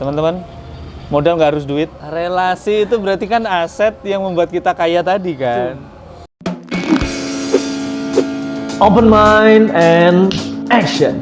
teman-teman. Modal nggak harus duit. Relasi itu berarti kan aset yang membuat kita kaya tadi kan. Open mind and action.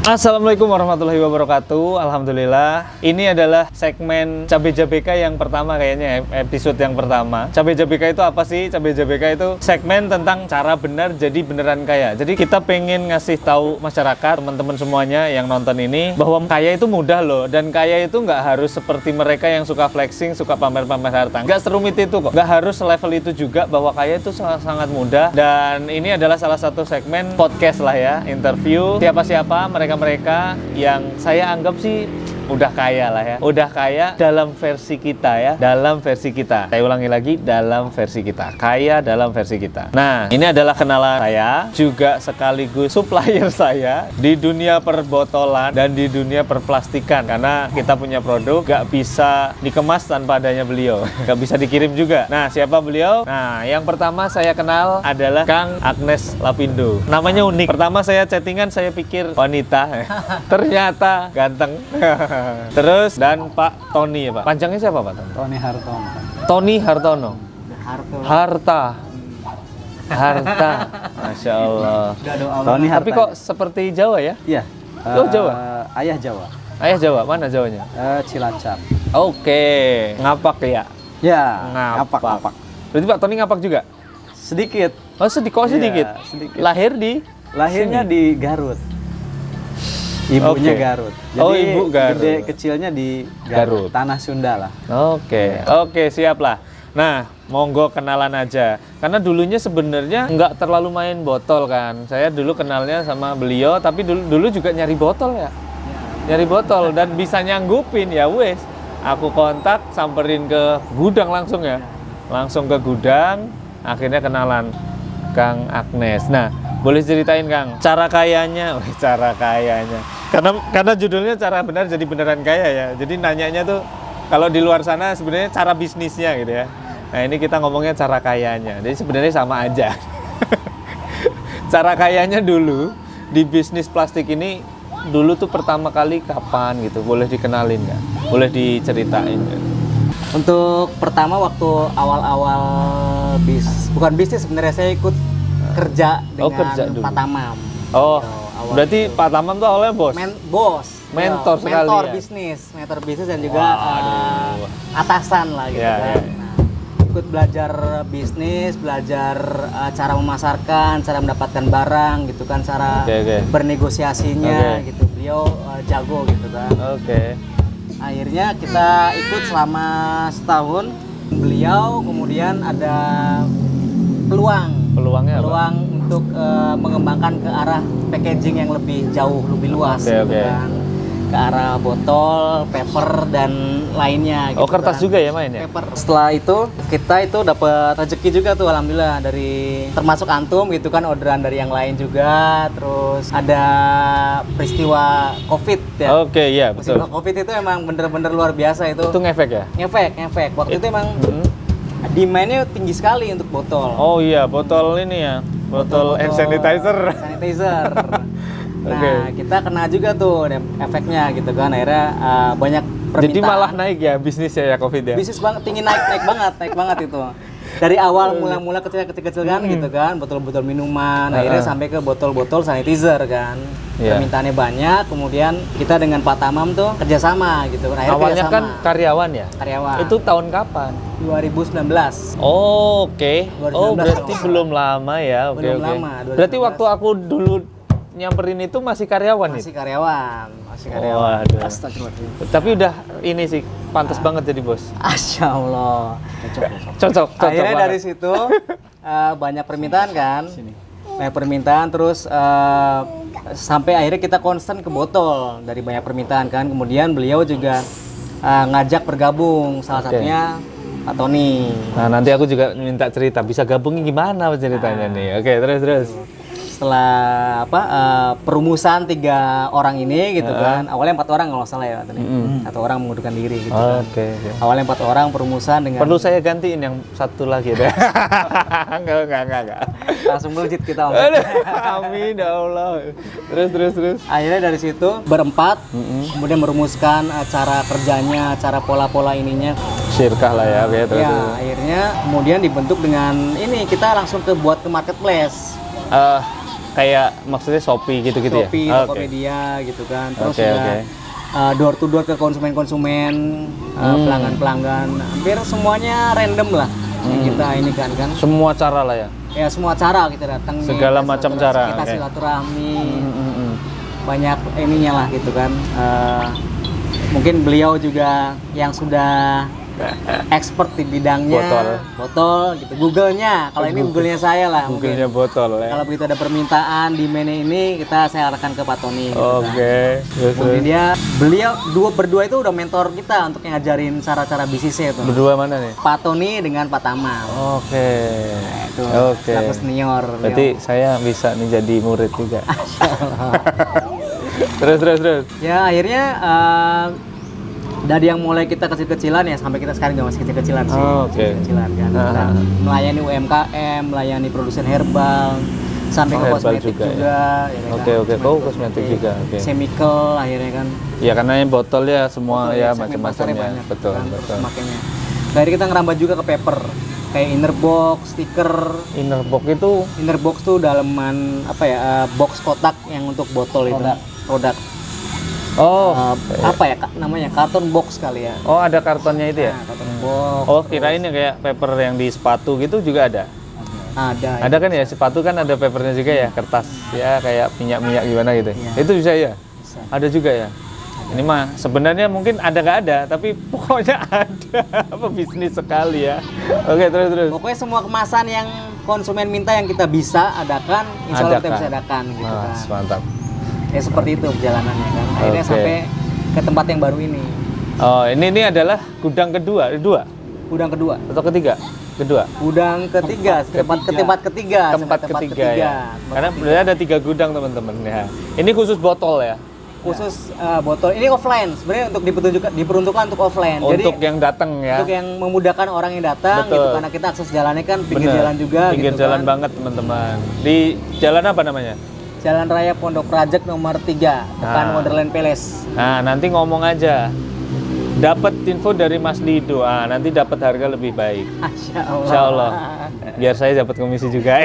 Assalamualaikum warahmatullahi wabarakatuh. Alhamdulillah. Ini adalah segmen Cabe JBK yang pertama kayaknya, episode yang pertama. Cabe JBK itu apa sih? Cabe JBK itu segmen tentang cara benar jadi beneran kaya. Jadi kita pengen ngasih tahu masyarakat, teman-teman semuanya yang nonton ini, bahwa kaya itu mudah loh. Dan kaya itu nggak harus seperti mereka yang suka flexing, suka pamer-pamer harta. Nggak serumit itu kok. Nggak harus level itu juga, bahwa kaya itu sangat mudah. Dan ini adalah salah satu segmen podcast lah ya, interview siapa-siapa mereka yang saya anggap sih udah kaya lah ya. Udah kaya dalam versi kita ya. Dalam versi kita. Saya ulangi lagi, dalam versi kita. Kaya dalam versi kita. Nah, ini adalah kenalan saya, juga sekaligus supplier saya di dunia perbotolan dan di dunia perplastikan. Karena kita punya produk gak bisa dikemas tanpa adanya beliau. Gak bisa dikirim juga. Nah, siapa beliau? Nah, yang pertama saya kenal adalah Kang Agnes Lapindo. Namanya unik. Pertama saya chattingan, saya pikir wanita. Ternyata ganteng. Terus dan Pak Tony ya Pak. Panjangnya siapa Pak? Tony Hartono. Tony Hartono. Harta. Masya Allah. Tony Harta. Tapi kok seperti Jawa ya? Iya. Oh Jawa. Ayah Jawa. Ayah Jawa. Mana Jawanya? Cilacap. Oke. Ngapak ya? Ya. Ngapak. Berarti Pak Tony ngapak juga? Sedikit. Oh sedikit. Iya, sedikit. Lahirnya Lahirnya di Garut. Ibunya Garut. Jadi oh ibu Garut. Gede kecilnya di Garut. Tanah Sunda lah. Oke, siap lah. Nah, monggo kenalan aja. Karena dulunya sebenarnya nggak terlalu main botol kan. Saya dulu kenalnya sama beliau, tapi dulu juga nyari botol ya. Nyari botol dan bisa nyanggupin ya wes. Aku kontak, samperin ke gudang langsung ya. Langsung ke gudang, akhirnya kenalan Kang Agnes. Nah, boleh ceritain Kang, cara kayanya. Karena judulnya cara benar jadi beneran kaya ya. Jadi nanyanya tuh kalau di luar sana sebenarnya cara bisnisnya gitu ya. Nah, ini kita ngomongnya cara kayanya. Jadi sebenarnya sama aja. Cara kayanya dulu di bisnis plastik ini dulu tuh pertama kali kapan gitu? Boleh dikenalin nggak? Boleh diceritain nggak? Untuk pertama waktu awal-awal bukan bisnis sebenarnya, saya ikut kerja dengan Pak Tamam. Oh, berarti Pak Tamam tuh awalnya bos? Mentor sekali mentor ya? mentor bisnis dan juga atasan lah gitu kan. Nah, ikut belajar bisnis, belajar cara memasarkan, cara mendapatkan barang gitu kan, cara bernegosiasinya gitu. Beliau jago gitu kan. Akhirnya kita ikut selama setahun. Beliau kemudian ada peluang untuk mengembangkan ke arah packaging yang lebih jauh, lebih luas gitu kan. Ke arah botol, paper dan lainnya gitu. Kertas kan juga ya mainnya? Paper. Setelah itu kita itu dapat rezeki juga tuh alhamdulillah, dari termasuk antum gitu kan, orderan dari yang lain juga. Terus ada peristiwa Covid ya. Iya betul. Peristiwa Covid itu emang bener-bener luar biasa itu. Itu ngefek ya? Ngefek. Waktu itu emang demand-nya tinggi sekali untuk botol. Oh iya, botol ini ya. Botol hand sanitizer. Nah, kita kena juga tuh efeknya gitu kan. Akhirnya banyak permintaan. Jadi malah naik ya bisnisnya ya Covid ya? Bisnis banget, tinggi naik banget itu. Dari awal mula-mula kecil-kecil kan gitu kan, botol-botol minuman, akhirnya sampai ke botol-botol sanitizer kan. Permintaannya banyak, kemudian kita dengan Pak Tamam tuh kerjasama gitu. Awalnya kan karyawan ya? Karyawan. Itu tahun kapan? 2019. Oke. Oh, berarti belum lama ya. Belum lama. Berarti waktu aku dulu nyamperin itu masih karyawan masih karyawan. Waduh. Astagfirullahaladzim. Tapi udah ini sih pantas banget jadi bos. Masya Allah. Cocok Akhirnya banget. dari situ banyak permintaan kan. Banyak permintaan terus sampai akhirnya kita concern ke botol dari banyak permintaan kan. Kemudian beliau juga ngajak bergabung, salah satunya Pak Tony. Nah, nanti aku juga minta cerita, bisa gabungin gimana ceritanya nih. Oke, terus. Setelah perumusan 3 orang ini gitu kan. Awalnya 4 orang kalau salah ya Pak Tony. 1 orang mengundurkan diri gitu kan. Awalnya 4 orang perumusan dengan. Perlu saya gantiin yang satu lagi deh. Enggak. Langsung melejit kita Om. Amin ya Allah. Terus. Akhirnya dari situ berempat, kemudian merumuskan cara kerjanya, cara pola-pola ininya. Syirkah lah ya, oke, terus. Ya, akhirnya kemudian dibentuk dengan ini kita langsung buat ke marketplace. Kayak maksudnya Shopee gitu-gitu ya? Shopee, Tokopedia gitu kan. Terus juga door to door ke konsumen-konsumen, pelanggan-pelanggan. Hampir semuanya random lah yang kita ini kan. Semua cara lah ya? Ya semua cara kita datang. Segala macam cara. Kita silaturahmi. Banyak ininya lah gitu kan. Mungkin beliau juga yang sudah expert di bidangnya, botol gitu. Google-nya, kalau ini Google-nya saya lah. Google-nya botol ya. Kalau begitu ada permintaan di menu ini, saya arahkan ke Pak Tony. Gitu Oke. Kemudian beliau berdua itu udah mentor kita untuk ngajarin cara-cara bisnisnya itu. Berdua mana nih? Pak Tony dengan Pak Tamal. Oke. Itu Oke. selaku senior. Berarti saya bisa nih jadi murid juga. Terus. Ya akhirnya dari yang mulai kita kecil-kecilan ya sampai kita sekarang juga masih kecil-kecilan sih. Kecil-kecilan kan. Kita melayani UMKM, melayani produsen herbal, sampai ke kosmetik juga. Ya, Oke. Kosmetik juga. Chemical akhirnya kan. Ya karena yang botol ya semua ya macam-macamnya. Betul. Makanya. Dari kita ngerambat juga ke paper. Kayak inner box, stiker. Inner box tuh daleman box kotak yang untuk botol itu. Produk. Apa ya namanya, karton box kali ya. Oh, ada kartonnya itu ya? Karton box. Oh, kirain ya kayak paper yang di sepatu gitu juga ada? Ada kan ya, sepatu kan ada papernya juga ya, kertas ya kayak minyak gimana gitu. Itu bisa ya? Bisa. Ada juga ya? Ini mah sebenarnya mungkin ada nggak ada, tapi pokoknya ada. Apa bisnis sekali ya. Oke, terus. Pokoknya semua kemasan yang konsumen minta yang kita bisa adakan, insya Allah kita bisa adakan gitu kan. Mantap. Ya seperti itu perjalanannya kan. Akhirnya sampai ke tempat yang baru ini. Oh, ini adalah gudang kedua? Gudang kedua. Atau ketiga? Kedua. Gudang ketiga, tempat ketiga. Ya. Karena sebenarnya ada 3 gudang teman-teman ya. Ini khusus botol ya? Khusus botol. Ini offline. Sebenarnya untuk diperuntukkan untuk offline. Untuk jadi, yang datang ya. Untuk yang memudahkan orang yang datang. Betul. Gitu karena kita akses jalannya kan pinggir jalan juga. Pinggir gitu jalan kan. banget teman-teman. Di jalan apa namanya? Jalan Raya Pondok Rajek nomor 3, depan Wonderland Palace. Nah, nanti ngomong aja. Dapat info dari Mas Lido. Nanti dapat harga lebih baik. Insya Allah. Biar saya dapat komisi juga.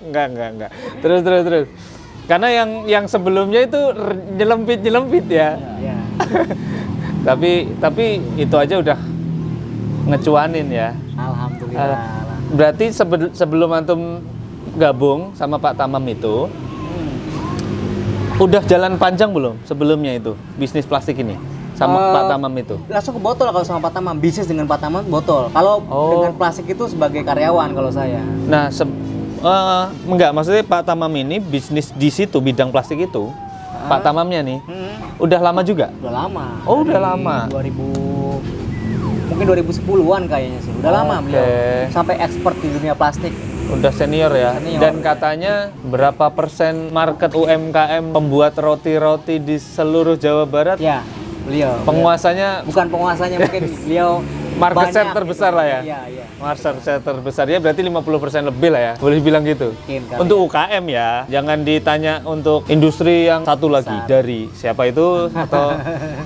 Enggak. Terus. Karena yang sebelumnya itu nyelempit ya. Ya. tapi itu aja udah ngecuanin ya. Alhamdulillah. Berarti sebelum antum gabung sama Pak Tamam itu, udah jalan panjang belum sebelumnya itu bisnis plastik ini sama Pak Tamam itu? Langsung ke botol kalau sama Pak Tamam, bisnis dengan Pak Tamam botol. Kalau dengan plastik itu sebagai karyawan kalau saya. Nah, enggak, maksudnya Pak Tamam ini bisnis di situ bidang plastik itu. Pak Tamamnya nih, udah lama juga? Udah lama. Oh, udah lama. Mungkin 2010-an kayaknya sih. Udah lama beliau. Sampai expert di dunia plastik. Udah senior ya. Dan katanya berapa persen market UMKM pembuat roti-roti di seluruh Jawa Barat? Ya, beliau. Penguasanya? Bukan penguasanya, mungkin beliau market share terbesar gitu. Lah ya? Iya. Market share terbesar ya berarti 50% lebih lah ya. Boleh bilang gitu? Untuk UKM ya. Jangan ditanya untuk industri yang satu lagi. Dari siapa itu? Atau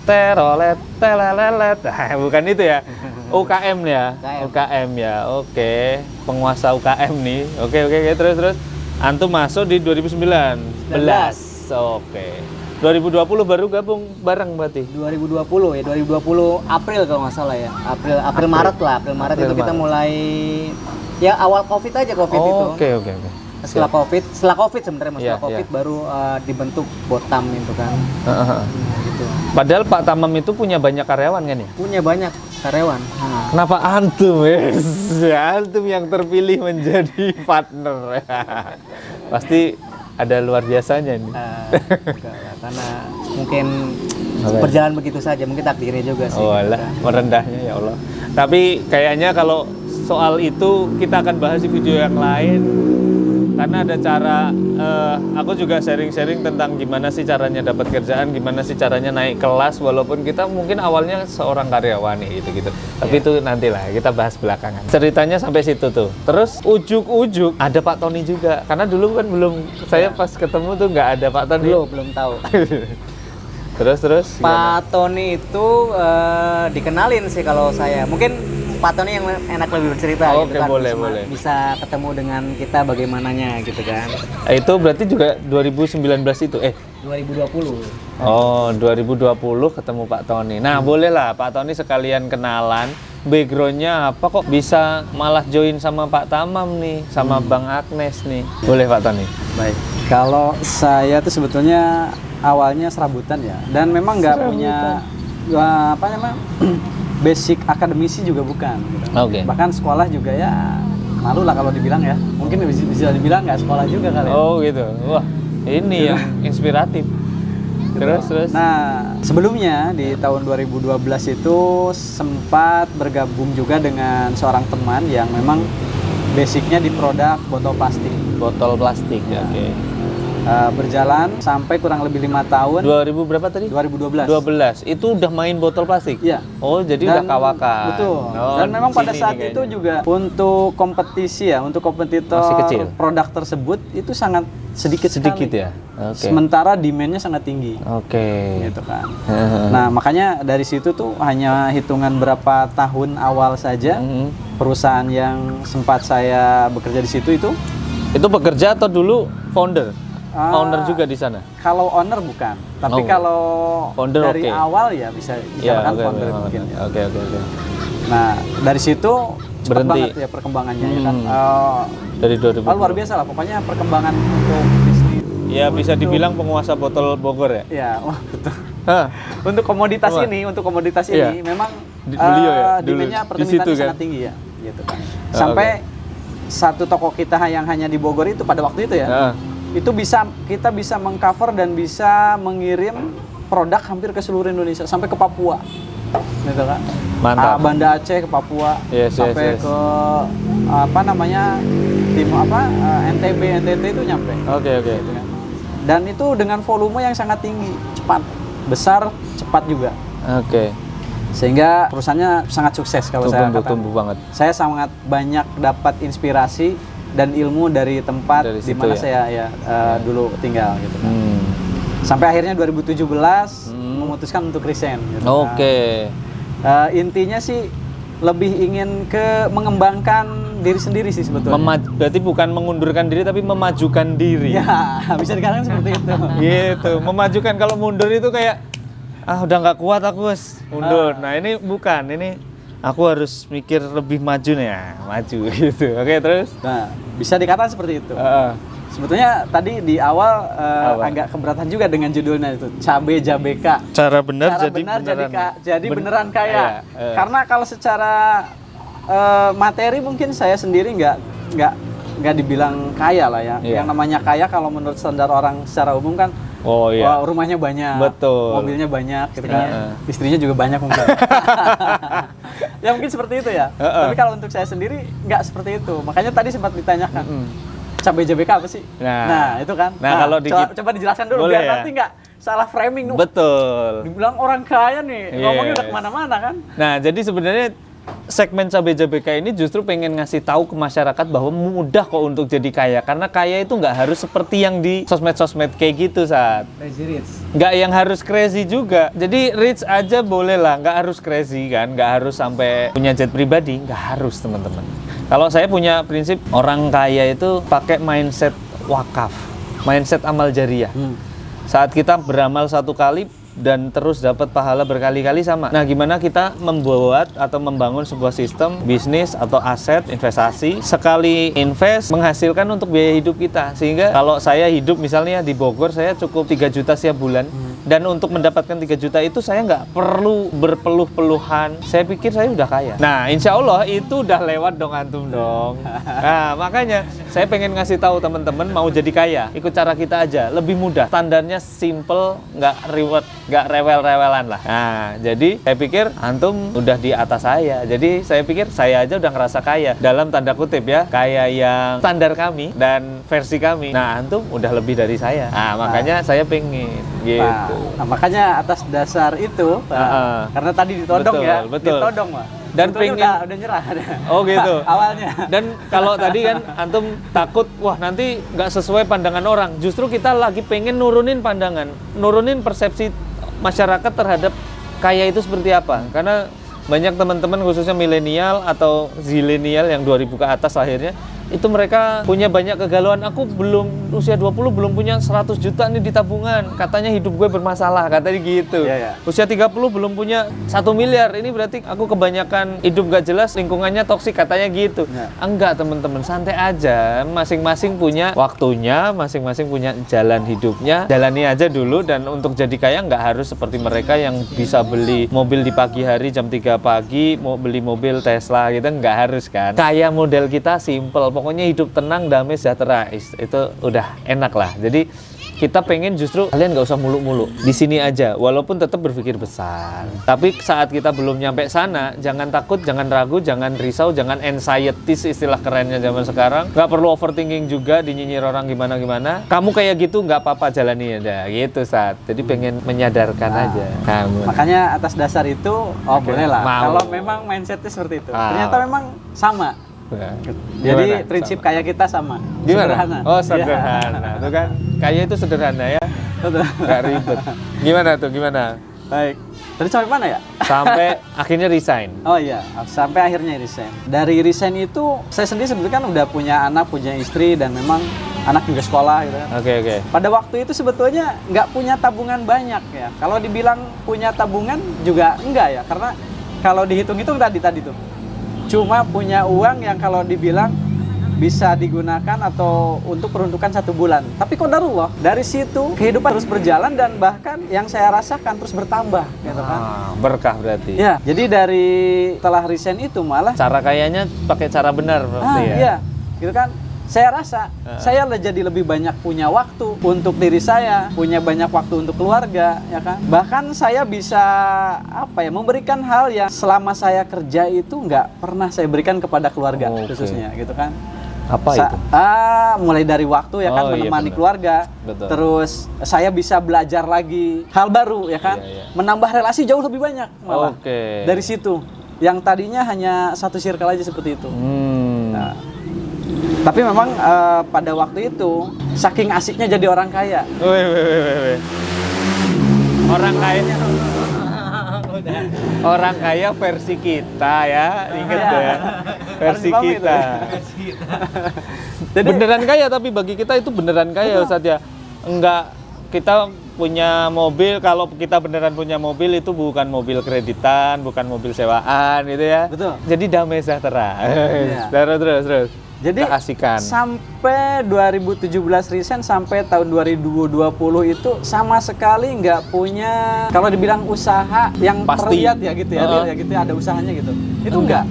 terolet, telelelet. Bukan itu ya. UKM ya. UKM ya. Oke. Penguasa UKM nih. Oke. Terus. Antum masuk di 2019. Oke. 2020 baru gabung bareng berarti? 2020 ya, 2020 April kalau nggak salah ya. April Maret itu kita mulai ya awal Covid aja itu. Oke. Setelah Covid sebenarnya Covid baru dibentuk Botam itu kan. Gitu. Padahal Pak Tamam itu punya banyak karyawan kan ya? Punya banyak karyawan. Kenapa antum ya? Antum yang terpilih menjadi partner. Pasti ada luar biasanya nih. Karena mungkin berjalan begitu saja, mungkin takdirnya juga sih. Oh alah, merendahnya ya Allah. Tapi kayaknya kalau soal itu kita akan bahas di video yang lain. karena ada cara, aku juga sharing-sharing tentang gimana sih caranya dapat kerjaan, gimana sih caranya naik kelas, walaupun kita mungkin awalnya seorang karyawani gitu-gitu. Tapi itu nantilah kita bahas belakangan. Ceritanya sampai situ tuh. Terus ujuk-ujuk ada Pak Tony juga, karena dulu kan belum, saya pas ketemu tuh nggak ada Pak Tony. Belum tahu. Terus Pak Tony itu dikenalin sih kalau saya. Mungkin Pak Tony yang enak lebih bercerita Oke, gitu kan. boleh. Bisa ketemu dengan kita bagaimananya gitu kan. Itu berarti juga 2019 itu 2020. Oh, 2020 ketemu Pak Tony. Nah, bolehlah Pak Tony sekalian kenalan. Backgroundnya apa kok bisa malah join sama Pak Tamam nih, sama Bang Agnes nih. Boleh Pak Tony? Baik. Kalau saya tuh sebetulnya awalnya serabutan ya, dan memang nggak punya apa namanya basic akademisi juga bukan. Gitu. Oke. Bahkan sekolah juga ya malu lah kalau dibilang ya. Mungkin bisa dibilang nggak sekolah juga kali. Oh gitu. Wah, ini yang inspiratif. Terus. Nah, sebelumnya di tahun 2012 itu sempat bergabung juga dengan seorang teman yang memang basicnya di produk botol plastik. Botol plastik, ya. Oke. Berjalan sampai kurang lebih 5 tahun. 2000 berapa tadi? 2012. 12. Itu udah main botol plastik? Iya. Oh, jadi udah kawakan. Betul. Oh, dan memang pada saat nih itu kayaknya. juga untuk kompetisi ya, untuk kompetitor Masih kecil. produk tersebut itu sangat sedikit sekali. ya. Oke. Sementara demand-nya sangat tinggi. Oke. Gitu kan. Nah, makanya dari situ tuh hanya hitungan berapa tahun awal saja perusahaan yang sempat saya bekerja di situ itu Itu bekerja atau dulu founder? Owner juga di sana? kalau owner bukan, tapi Oh. kalau Founder, dari oke. awal ya bisa dikatakan founder mungkin. Ya. Oke. Nah, dari situ cepat Berhenti. banget ya perkembangannya ya kan. Dari 2000. Luar biasa lah, pokoknya perkembangan untuk bisnis. Ya bisa dibilang penguasa botol Bogor ya? Ya, wah betul. Hah? Untuk komoditas Wah. ini, Iya. memang Beliau ya, dulu demand-nya di permintaannya situ kan? sangat tinggi ya, gitu kan. Sampai satu toko kita yang hanya di Bogor itu pada waktu itu ya, Ah. itu kita bisa mengcover dan bisa mengirim produk hampir ke seluruh Indonesia sampai ke Papua, gitu kan. Mantap. Banda Aceh ke Papua, Yes. sampai ke apa namanya NTB, NTT itu nyampe. Oke. Gitu kan. Dan itu dengan volume yang sangat tinggi, cepat, besar, cepat juga. Oke. Sehingga perusahaannya sangat sukses kalau saya katakan. Tumbuh banget. Saya sangat banyak dapat inspirasi dan ilmu dari tempat Dari di situ mana ya? saya dulu tinggal gitu kan. Sampai akhirnya 2017 memutuskan untuk resign gitu kan. Oke. Intinya sih lebih ingin mengembangkan diri sendiri sih sebetulnya. Berarti bukan mengundurkan diri tapi memajukan diri. Ya, bisa dikatakan seperti itu. Gitu. Memajukan, kalau mundur itu kayak udah nggak kuat aku wes mundur. Nah, ini bukan. Ini aku harus mikir lebih maju nih ya, maju gitu. Oke, terus? Nah, bisa dikatakan seperti itu. Heeh. Sebetulnya tadi di awal agak keberatan juga dengan judulnya itu, Cabe Jabeka. Cara benar Cara jadi benar beneran. jadi beneran kaya. Kaya. Karena kalau secara materi mungkin saya sendiri nggak dibilang kaya lah ya. Iya. Yang namanya kaya kalau menurut standar orang secara umum kan, Oh iya. wah, rumahnya banyak, Betul. mobilnya banyak, gitu kan. Iya. Istrinya juga banyak mungkin. Ya mungkin seperti itu ya. Tapi kalau untuk saya sendiri nggak seperti itu. Makanya tadi sempat ditanyakan, Cabai JBK apa sih? Nah. Itu kan. Nah, kalau coba dijelaskan dulu boleh biar ya? nanti nggak salah framing. Betul. Dibilang orang kaya nih, ngomongnya udah Yes. kemana-mana kan. Nah, jadi sebenarnya segmen Cabai JBK ini justru pengen ngasih tahu ke masyarakat bahwa mudah kok untuk jadi kaya. Karena kaya itu nggak harus seperti yang di sosmed-sosmed kayak gitu, Saat. Crazy Rich. Nggak yang harus crazy juga. Jadi rich aja boleh lah, nggak harus crazy kan. Nggak harus sampai punya jet pribadi, nggak harus teman-teman. Kalau saya punya prinsip, orang kaya itu pakai mindset wakaf, mindset amal jariah. Saat kita beramal satu kali dan terus dapat pahala berkali-kali sama. Nah, gimana kita membuat atau membangun sebuah sistem bisnis atau aset investasi, sekali invest menghasilkan untuk biaya hidup kita. Sehingga kalau saya hidup misalnya di Bogor, saya cukup 3 juta setiap bulan. Dan untuk mendapatkan 3 juta itu saya nggak perlu berpeluh-peluhan. Saya pikir saya udah kaya. Nah, insya Allah itu udah lewat dong antum dong. Nah, makanya saya pengen ngasih tahu teman-teman mau jadi kaya, ikut cara kita aja, lebih mudah. Standarnya simple, nggak reward, nggak rewel-rewelan lah. Nah, jadi saya pikir antum udah di atas saya. Jadi saya pikir saya aja udah ngerasa kaya. Dalam tanda kutip ya, kaya yang standar kami dan versi kami. Nah, antum udah lebih dari saya. Nah, makanya saya pengen gitu. Nah, makanya atas dasar itu, karena tadi ditodong betul. ditodong Pak. Dan pengen udah nyerah. Oh gitu. Awalnya. Dan kalau tadi kan antum takut, wah nanti nggak sesuai pandangan orang. Justru kita lagi pengen nurunin pandangan, nurunin persepsi masyarakat terhadap kaya itu seperti apa. Karena banyak teman-teman khususnya milenial atau zilenial yang 2000 ke atas akhirnya itu mereka punya banyak kegalauan. Aku belum usia 20 belum punya 100 juta nih di tabungan. Katanya hidup gue bermasalah, katanya gitu. Usia 30 belum punya 1 miliar. Ini berarti aku kebanyakan hidup gak jelas, lingkungannya toksik, katanya gitu. Enggak teman-teman, santai aja. Masing-masing punya waktunya, masing-masing punya jalan hidupnya. Jalani aja dulu, dan untuk jadi kaya nggak harus seperti mereka yang bisa beli mobil di pagi hari jam 3 pagi, mau beli mobil Tesla gitu, nggak harus kan. Kaya model kita simple. Pokoknya hidup tenang, damai, sejahtera, itu udah enak lah. Jadi kita pengen justru kalian nggak usah muluk-muluk di sini aja, walaupun tetap berpikir besar. Tapi saat kita belum nyampe sana, jangan takut, jangan ragu, jangan risau, jangan anxieties istilah kerennya zaman sekarang. Nggak perlu overthinking juga, dinyinyir orang gimana-gimana. Kamu kayak gitu nggak apa-apa, jalani aja gitu saat. Jadi pengen menyadarkan aja. Makanya atas dasar itu, boleh lah. Kalau memang mindsetnya seperti itu. Ternyata memang sama. Jadi prinsip kaya kita sama. Gimana? Sederhana. Oh, sederhana. Itu kan kaya itu sederhana ya. Nggak ribet. Gimana tuh? Gimana? Baik. Tadi sampai mana ya? Sampai akhirnya resign. Oh iya, sampai akhirnya resign. Dari resign itu saya sendiri sebetulnya kan udah punya anak, punya istri, dan memang anak juga sekolah gitu kan. Oke. Pada waktu itu sebetulnya nggak punya tabungan banyak ya. Kalau dibilang punya tabungan juga enggak ya, karena kalau dihitung-hitung tadi tuh cuma punya uang yang kalau dibilang bisa digunakan atau untuk peruntukan 1 bulan. Tapi qadarullah, dari situ kehidupan terus berjalan, dan bahkan yang saya rasakan terus bertambah gitu kan. Berkah berarti. Ya, jadi dari setelah resign itu malah cara kayanya pakai cara benar berarti ya. Iya, gitu kan. Saya rasa saya jadi lebih banyak punya waktu untuk diri saya, punya banyak waktu untuk keluarga, ya kan. Bahkan saya bisa memberikan hal yang selama saya kerja itu nggak pernah saya berikan kepada keluarga khususnya, gitu kan. Apa itu? Mulai dari waktu ya kan, menemani keluarga. Betul. Terus saya bisa belajar lagi hal baru ya kan, menambah relasi jauh lebih banyak malah. Dari situ, yang tadinya hanya satu circle aja seperti itu. Nah, tapi memang pada waktu itu saking asiknya jadi orang kaya. Orang kaya. Orang kaya versi kita ya, inget ya. Versi kita. Jadi, beneran kaya, tapi bagi kita itu beneran kaya Ustadz ya. Enggak, kita punya mobil, kalau kita beneran punya mobil itu bukan mobil kreditan, bukan mobil sewaan gitu ya. Betul. Jadi damai sejahtera. Terus. Jadi keasikan. Sampai 2017 resign sampai tahun 2020 itu sama sekali nggak punya, kalau dibilang usaha yang pasti terlihat ya gitu ya, ya gitu ya, ada usahanya gitu. Itu enggak.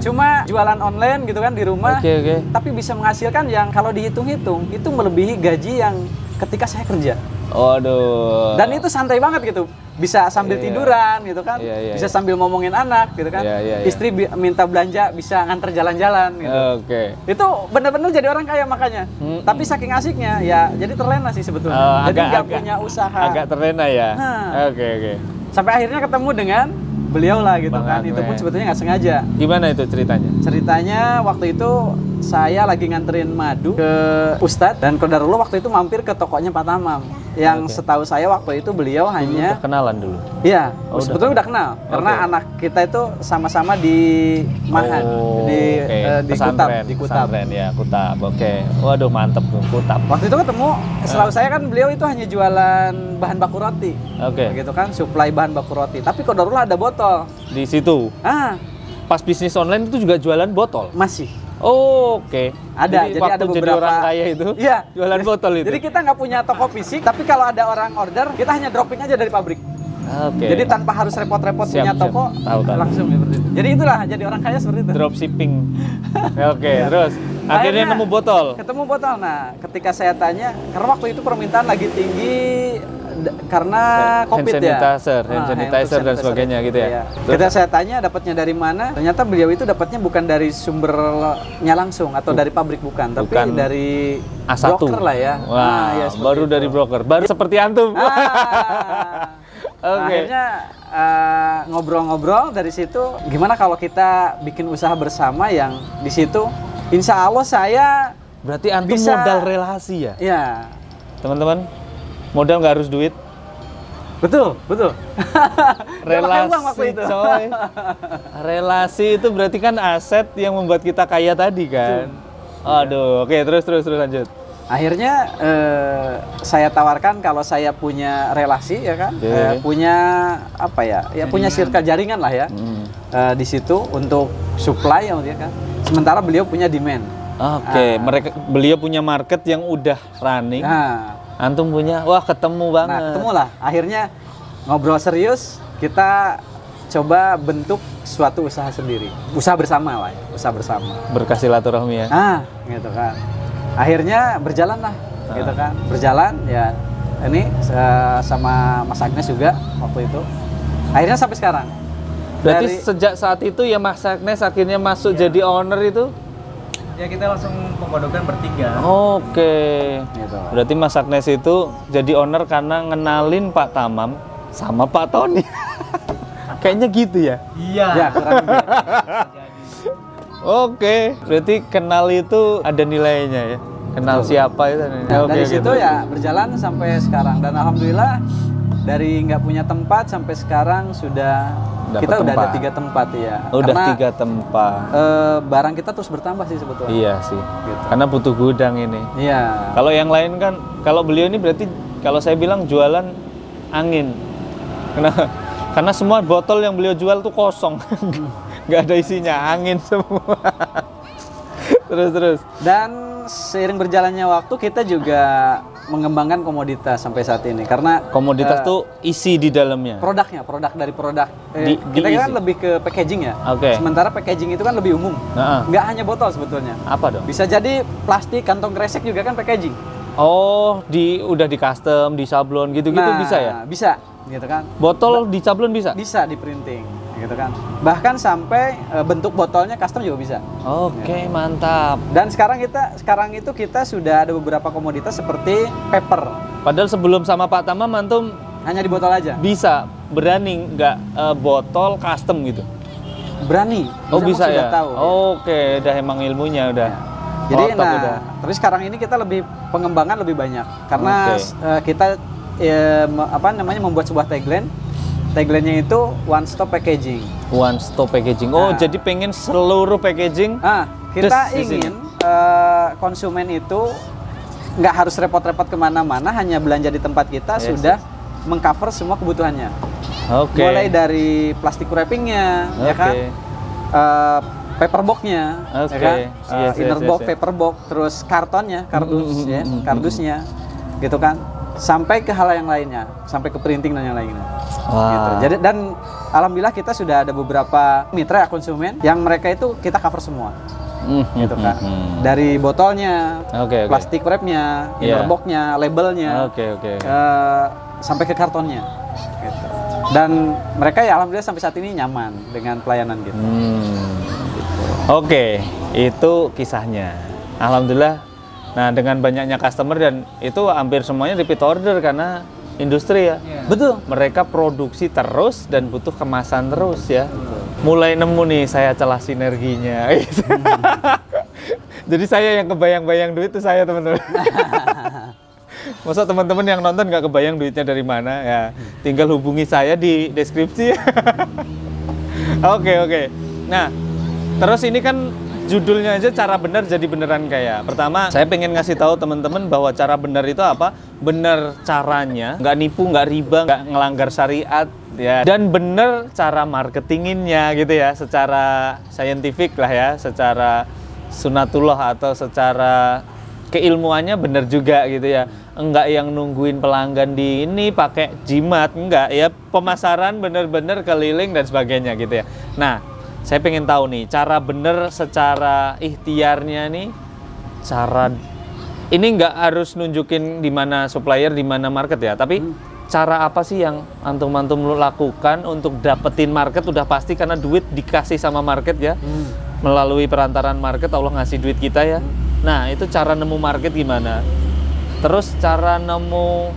Cuma jualan online gitu kan di rumah. Tapi bisa menghasilkan yang kalau dihitung-hitung itu melebihi gaji yang ketika saya kerja. Waduh. Dan itu santai banget gitu. Bisa sambil tiduran gitu kan. Bisa sambil ngomongin anak gitu kan. Istri minta belanja bisa nganter jalan-jalan gitu. Itu benar-benar jadi orang kaya makanya. Tapi saking asiknya ya jadi terlena sih sebetulnya. Jadi nggak punya usaha. Agak terlena ya. Sampai akhirnya ketemu dengan beliau lah gitu kan. Itu pun sebetulnya nggak sengaja. Gimana itu ceritanya? Ceritanya waktu itu saya lagi nganterin madu ke Ustadz, dan qadarullah waktu itu mampir ke tokonya Pak Tamam. Yang setahu saya waktu itu beliau hanya kenalan dulu. Iya, sebetulnya udah kenal karena anak kita itu sama-sama di Mahan, di Kutab. Ya, Kutab. Waduh, mantep tuh Kutab. Waktu itu ketemu, setahu saya kan beliau itu hanya jualan bahan baku roti. Gitu kan, suplai bahan baku roti. Tapi qadarullah ada botol di situ. Pas bisnis online itu juga jualan botol. Masih Oke. Ada, Jadi jadi waktu ada jadi beberapa orang kaya itu Iya. jualan botol itu. Jadi kita nggak punya toko fisik, tapi kalau ada orang order, kita hanya dropping aja dari pabrik. Oke. Jadi tanpa harus repot-repot Siap, punya siap. toko, Tahu. langsung seperti itu. Jadi itulah jadi orang kaya seperti itu. Dropshipping. Oke, terus akhirnya nemu botol. Ketemu botol. Nah, ketika saya tanya, karena waktu itu permintaan lagi tinggi karena COVID Hand sanitizer, ya. hand sanitizer dan sebagainya gitu ya. Iya. Kita saya tanya dapatnya dari mana? Ternyata beliau itu dapatnya bukan dari sumbernya langsung atau dari pabrik bukan, tapi Bukan dari A1. broker lah ya. Wah, ya, seperti baru itu. dari broker. Baru seperti antum. Nah, Oke. akhirnya ngobrol-ngobrol dari situ, gimana kalau kita bikin usaha bersama yang di situ, insya Allah saya Berarti antum bisa- modal relasi ya? ya Teman-teman, modal nggak harus duit. betul. Nggak pakai uang waktu Relasi, itu. coy. Relasi itu berarti kan aset yang membuat kita kaya tadi kan? Aduh, oke, terus lanjut. Akhirnya saya tawarkan kalau saya punya relasi ya kan, Oke. punya apa ya, punya circle jaringan lah ya di situ untuk supply ya kan. Sementara beliau punya demand. Oke, beliau punya market yang udah running. Nah, Antum punya, wah ketemu banget. nah ketemu lah. Akhirnya ngobrol serius, kita coba bentuk suatu usaha sendiri, usaha bersama lah, ya, usaha bersama. Berkah silaturahmi ya. Gitu kan. Akhirnya berjalan lah, gitu kan. Berjalan ya. Ini sama Mas Agnes juga waktu itu. Akhirnya sampai sekarang. Berarti Dari- sejak saat itu ya Mas Agnes akhirnya masuk jadi owner itu? Ya kita langsung pembadokan bertiga. Oke. Gitu. Berarti Mas Agnes itu jadi owner karena ngenalin Pak Tamam sama Pak Tony. Kayaknya gitu ya. Iya. Ya, kurang lebih. Oke. Berarti kenal itu ada nilainya ya. Kenal siapa itu. Nah, dari situ ya berjalan sampai sekarang dan alhamdulillah dari nggak punya tempat sampai sekarang sudah Dapat kita udah ada tempat. 3 tempat ya. Udah Karena 3 tempat. barang kita terus bertambah sih sebetulnya. Iya sih. Gitu. Karena butuh gudang ini. Iya. Kalau yang lain kan, kalau beliau ini berarti kalau saya bilang jualan angin. Karena semua botol yang beliau jual tuh kosong. Nggak ada isinya, angin semua. Terus. Dan seiring berjalannya waktu kita juga mengembangkan komoditas sampai saat ini karena Komoditas tuh isi di dalamnya. produk dari produk kita diisi. kan lebih ke packaging ya. Oke. Sementara packaging itu kan lebih umum. Nah, Nggak hanya botol sebetulnya. apa dong? Bisa jadi plastik, kantong kresek juga kan packaging. Oh, udah di custom, di sablon gitu-gitu Nah, bisa ya? Bisa, gitu kan. Botol di sablon bisa? Bisa di printing, gitu kan. Bahkan sampai bentuk botolnya custom juga bisa. Oke, mantap. Dan sekarang itu kita sudah ada beberapa komoditas seperti paper, Padahal sebelum sama Pak Tamam antum hanya di botol aja. bisa berani nggak botol custom gitu? Berani. Oh Kita bisa sudah ya? tahu. Oke, udah emang ilmunya udah. Jadi Otak udah. tapi sekarang ini kita lebih pengembangan lebih banyak karena Oke. kita membuat sebuah tagline. Tagline-nya itu one stop packaging. One stop packaging. Oh, Nah. jadi pengen seluruh packaging. Kita Des di ingin konsumen itu nggak harus repot-repot kemana-mana, hanya belanja di tempat kita Yes, sudah mengcover semua kebutuhannya. Oke. Mulai dari plastik wrappingnya, ya kan, Oke. paperboxnya, Oke. ya kan, Yes, inner yes, box, yes. paperbox, terus kartonnya, kardus, ya, kardusnya, gitu kan, sampai ke hal yang lainnya, sampai ke printing dan yang lainnya. Wah. Gitu. Jadi dan alhamdulillah kita sudah ada beberapa mitra konsumen yang mereka itu kita cover semua, gitu kan, dari botolnya, Oke, oke. plastik wrapnya, Iya. inner boxnya, labelnya, Oke. sampai ke kartonnya. Gitu. Dan mereka ya alhamdulillah sampai saat ini nyaman dengan pelayanan gitu. Oke, itu kisahnya. Alhamdulillah. Nah, dengan banyaknya customer dan itu hampir semuanya repeat order karena industri ya. Betul. Mereka produksi terus dan butuh kemasan terus ya. Mulai nemu nih saya celah sinerginya. Jadi saya yang kebayang-bayang duit itu saya, teman-teman. Masa teman-teman yang nonton nggak kebayang duitnya dari mana ya, tinggal hubungi saya di deskripsi. Oke. Nah, terus ini kan judulnya aja cara benar jadi beneran kaya. Pertama, saya pengen ngasih tahu teman-teman bahwa cara benar itu apa? Benar caranya, nggak nipu, nggak riba, nggak ngelanggar syariat, ya. Dan benar cara marketinginnya gitu ya, secara saintifik lah ya, secara sunatullah atau secara keilmuannya bener juga gitu ya. Enggak yang nungguin pelanggan di ini pakai jimat, enggak ya, pemasaran bener-bener keliling dan sebagainya gitu ya. Nah, saya pengen tahu nih cara bener secara ikhtiarnya nih, cara ini nggak harus nunjukin di mana supplier, di mana market ya, tapi cara apa sih yang antum-antum lakukan untuk dapetin market? Udah pasti karena duit dikasih sama market ya, melalui perantaran market Allah ngasih duit kita ya. Nah, itu cara nemu market gimana? Terus cara nemu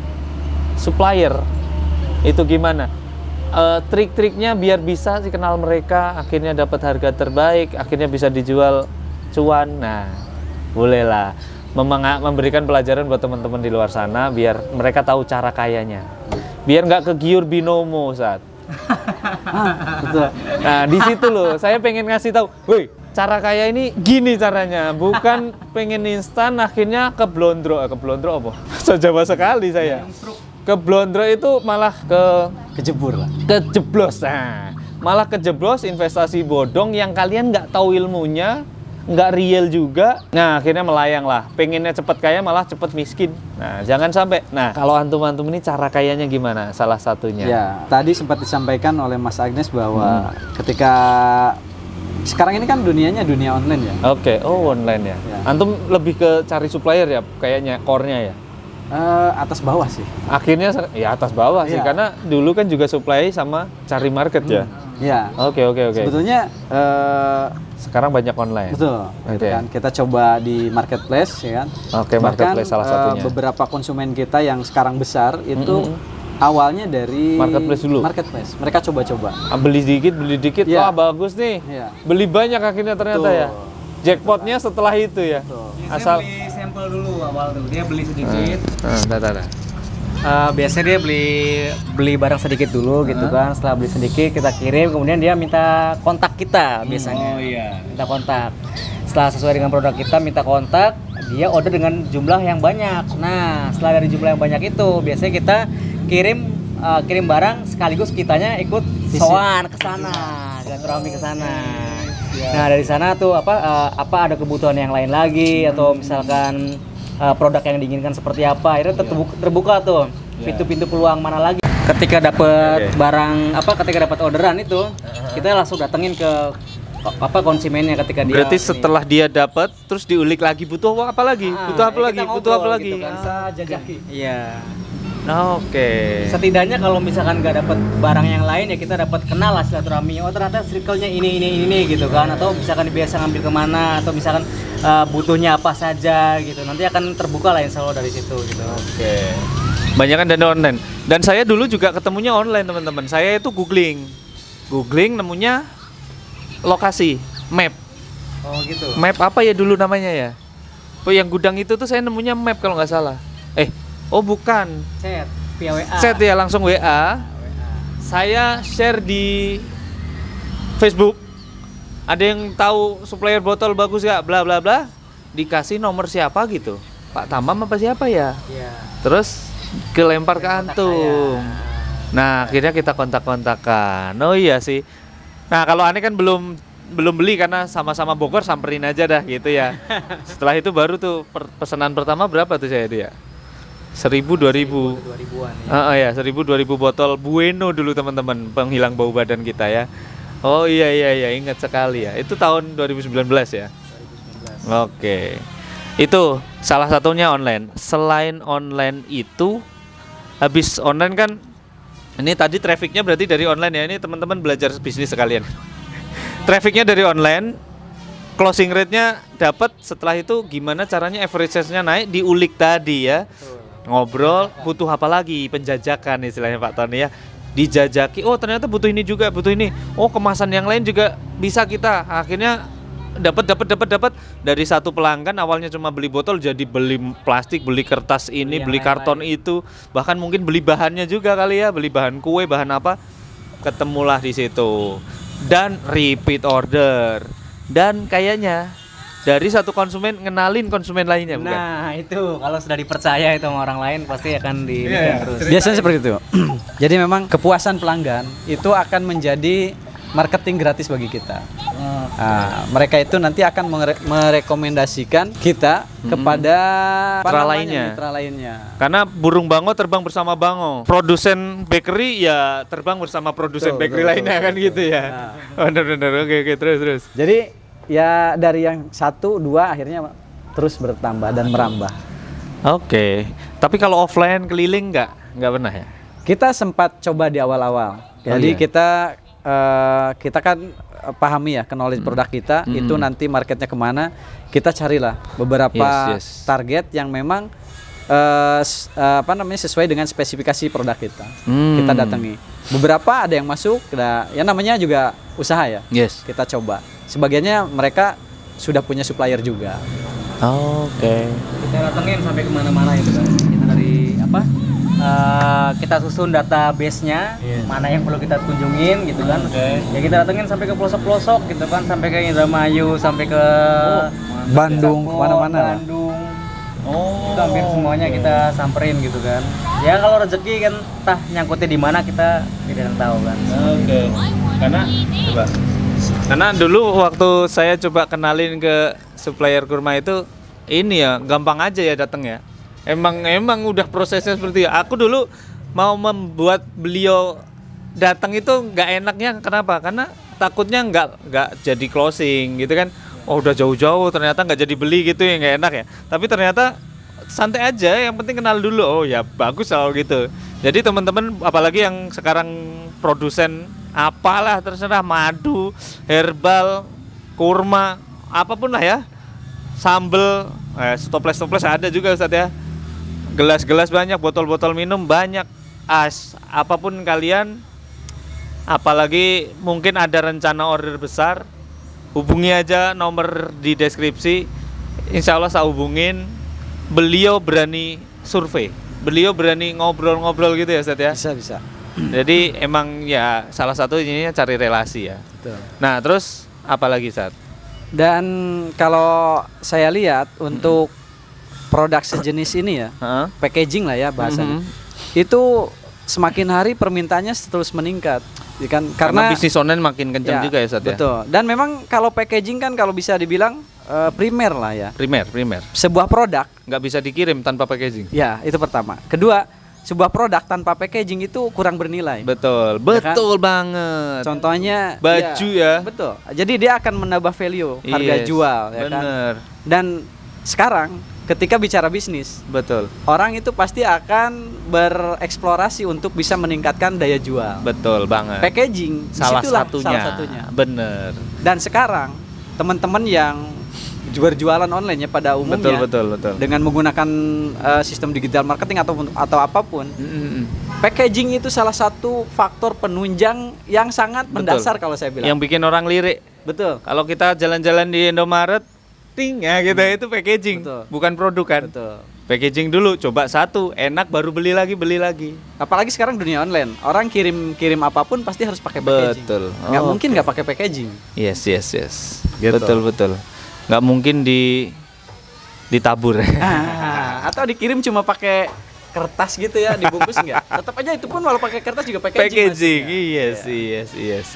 supplier itu gimana? Trik-triknya biar bisa dikenal mereka, akhirnya dapat harga terbaik, akhirnya bisa dijual cuan. Nah, bolehlah memberikan pelajaran buat teman-teman di luar sana biar mereka tahu cara kayanya. Biar nggak kegiur binomo saat. Betul. Nah, di situ loh, saya pengen ngasih tahu, woi, cara kaya ini gini caranya, bukan pengen instan akhirnya keblondro apa? So Jawa sekali saya. Keblondro itu malah Kejebur lah. kejeblos. Nah, malah kejeblos investasi bodong yang kalian nggak tahu ilmunya, nggak real juga. Nah, akhirnya melayang lah. Pengennya cepet kaya malah cepet miskin. Nah, jangan sampai. Nah, kalau antum-antum ini cara kayanya gimana? Salah satunya. Ya, tadi sempat disampaikan oleh Mas Agnes bahwa ketika sekarang ini kan dunianya dunia online ya. Oke, oh online ya. Ya. Antum lebih ke cari supplier ya, kayaknya core-nya ya. Atas bawah sih. Akhirnya ya atas bawah sih, Iya. karena dulu kan juga supply sama cari market ya. Ya. Oke. Sebetulnya Sekarang banyak online. betul. Gitu Oke. kan. Kita coba di marketplace ya kan. Oke, marketplace salah satunya. Beberapa konsumen kita yang sekarang besar itu awalnya dari Marketplace dulu? Marketplace. Mereka coba-coba. Beli dikit, Iya. wah bagus nih. Iya. Beli banyak akhirnya ternyata Betul. ya. Jackpotnya setelah itu ya. Betul. Asal. Saya beli sampel dulu awal tuh. Dia beli sedikit. Dah. Biasanya dia beli barang sedikit dulu gitu kan. Setelah beli sedikit kita kirim, kemudian dia minta kontak kita biasanya. Oh iya. Minta kontak. Setelah sesuai dengan produk kita minta kontak, dia order dengan jumlah yang banyak. Nah, setelah dari jumlah yang banyak itu biasanya kita kirim barang sekaligus kitanya ikut sowan ke sana, silaturahmi ke sana. Nah, dari sana tuh apa ada kebutuhan yang lain lagi atau misalkan produk yang diinginkan seperti apa, akhirnya terbuka tuh pintu-pintu peluang mana lagi. Ketika dapat barang ketika dapat orderan itu, kita langsung datengin ke konsumennya ketika dia. Berarti setelah dia dapat, terus diulik lagi butuh apa lagi? Butuh apa lagi? kita Butuh apa ngobrol lagi? gitu kan, kita jajaki. Iya. Oke. Setidaknya kalau misalkan nggak dapat barang yang lain ya kita dapat kenal lah silaturahmi. Oh ternyata circle-nya ini gitu kan. Atau misalkan biasa ngambil kemana atau misalkan butuhnya apa saja gitu. Nanti akan terbuka lah insya Allah dari situ gitu. Oke. Banyak kan dari online. Dan saya dulu juga ketemunya online teman-teman. Saya itu googling nemunya lokasi map. Oh gitu. Map apa ya dulu namanya ya? Oh yang gudang itu tuh saya nemunya map kalau nggak salah. Oh bukan. Chat via WA. Chat ya langsung WA. Saya share di Facebook. Ada yang tahu supplier botol bagus gak? Bla bla bla. Dikasih nomor siapa gitu. Pak Tamam apa siapa ya? Iya. Terus kelempar ke antum. Nah, akhirnya kita kontak-kontakan. Oh iya sih. Nah, kalau aneh kan belum beli karena sama-sama Bogor, samperin aja dah gitu ya. Setelah itu baru tuh pesanan pertama berapa tuh saya dia? 1.000 2.000. 2000-an Ya, ya. 1.000 2.000 botol Bueno dulu teman-teman, penghilang bau badan kita ya. Oh iya ingat sekali ya. Itu tahun 2019 ya. 2019. Oke. Itu salah satunya online. Selain online itu, habis online kan ini tadi trafficnya berarti dari online ya. Ini teman-teman belajar bisnis sekalian. Trafficnya dari online, closing rate-nya dapat. Setelah itu gimana caranya average-nya naik, diulik tadi ya. Ngobrol, butuh apa lagi, penjajakan istilahnya Pak Tony ya. Dijajaki, oh ternyata butuh ini juga, butuh ini. Oh kemasan yang lain juga bisa kita. Akhirnya dapat dari satu pelanggan awalnya cuma beli botol jadi beli plastik, beli kertas ini, beli karton itu, bahkan mungkin beli bahannya juga kali ya, beli bahan kue, bahan apa. Ketemulah di situ. Dan repeat order. Dan kayaknya dari satu konsumen ngenalin konsumen lainnya, bukan? Nah itu kalau sudah dipercaya itu sama orang lain pasti akan terus. Biasanya seperti itu. Jadi memang kepuasan pelanggan itu akan menjadi marketing gratis bagi kita. Nah, mereka itu nanti akan merekomendasikan kita kepada mitra lainnya. Karena burung bango terbang bersama bango. Produsen bakery ya terbang bersama produsen bakery lainnya kan gitu ya. Benar-benar. Oke, terus. Jadi ya dari yang 1, 2 akhirnya terus bertambah dan merambah. Oke. Tapi kalau offline keliling nggak pernah ya? Kita sempat coba di awal-awal. Jadi kita kan pahami ya knowledge produk kita itu nanti marketnya kemana, kita carilah beberapa target yang memang sesuai dengan spesifikasi produk kita. Kita datangi. Beberapa ada yang masuk, ya namanya juga usaha ya. Kita coba. Sebagiannya mereka sudah punya supplier juga. Oke. Kita datengin sampai kemana-mana itu kan. Kita dari kita susun database-nya, mana yang perlu kita kunjungin gitu kan. Ya kita datengin sampai ke pelosok-pelosok gitu kan, sampai ke Indramayu, sampai ke Bandung, kemana-mana. Bandung. Itu hampir semuanya kita samperin gitu kan. Ya kalau rezeki kan entah nyangkutnya di mana kita tidak tahu kan. Karena dulu waktu saya coba kenalin ke supplier kurma itu ini ya gampang aja ya datang ya. Emang udah prosesnya seperti itu. Aku dulu mau membuat beliau datang itu nggak enaknya kenapa? Karena takutnya nggak jadi closing gitu kan. Oh udah jauh-jauh ternyata nggak jadi beli gitu ya nggak enak ya. Tapi ternyata santai aja, yang penting kenal dulu. Oh ya bagus kalau gitu. Jadi teman-teman apalagi yang sekarang produsen apalah terserah madu, herbal, kurma, apapun lah ya. Sambel, toples ada juga Ustadz ya. Gelas-gelas banyak, botol-botol minum banyak, apapun kalian, apalagi mungkin ada rencana order besar, hubungi aja nomor di deskripsi, insya Allah saya hubungin. Beliau berani survei, beliau berani ngobrol-ngobrol gitu ya Ustadz ya. Bisa. Jadi emang ya salah satu ininya cari relasi ya. Betul. Nah terus apa lagi Ustadz? Dan kalau saya lihat untuk produk sejenis ini ya, packaging lah ya bahasanya, itu semakin hari permintaannya terus meningkat, kan? Karena bisnis online makin kencang juga ya Ustadz ya. Betul. Dan memang kalau packaging kan kalau bisa dibilang primer lah ya. Primer. Sebuah produk nggak bisa dikirim tanpa packaging. Ya itu pertama. Kedua, sebuah produk tanpa packaging itu kurang bernilai. Betul kan? Banget. Contohnya baju ya. Betul. Jadi dia akan menambah value harga jual, ya kan. Bener. Dan sekarang ketika bicara bisnis, betul, orang itu pasti akan bereksplorasi untuk bisa meningkatkan daya jual. Betul banget. Packaging salah salah satunya. Bener. Dan sekarang teman-teman yang berjualan online ya pada umumnya, betul. dengan menggunakan sistem digital marketing atau apapun, packaging itu salah satu faktor penunjang yang sangat mendasar kalau saya bilang. Yang bikin orang lirik. Betul. Kalau kita jalan-jalan di Indomaret, gitu itu packaging, bukan produk kan. Betul. Packaging dulu, coba satu, enak baru beli lagi. Apalagi sekarang dunia online, orang kirim apapun pasti harus pakai packaging. Betul. Nggak mungkin nggak pakai packaging. Yes. Gitu. Betul. Nggak mungkin ditabur. Atau dikirim cuma pakai kertas gitu ya, dibungkus nggak? Tetap aja itu pun walau pakai kertas juga packaging. Yes.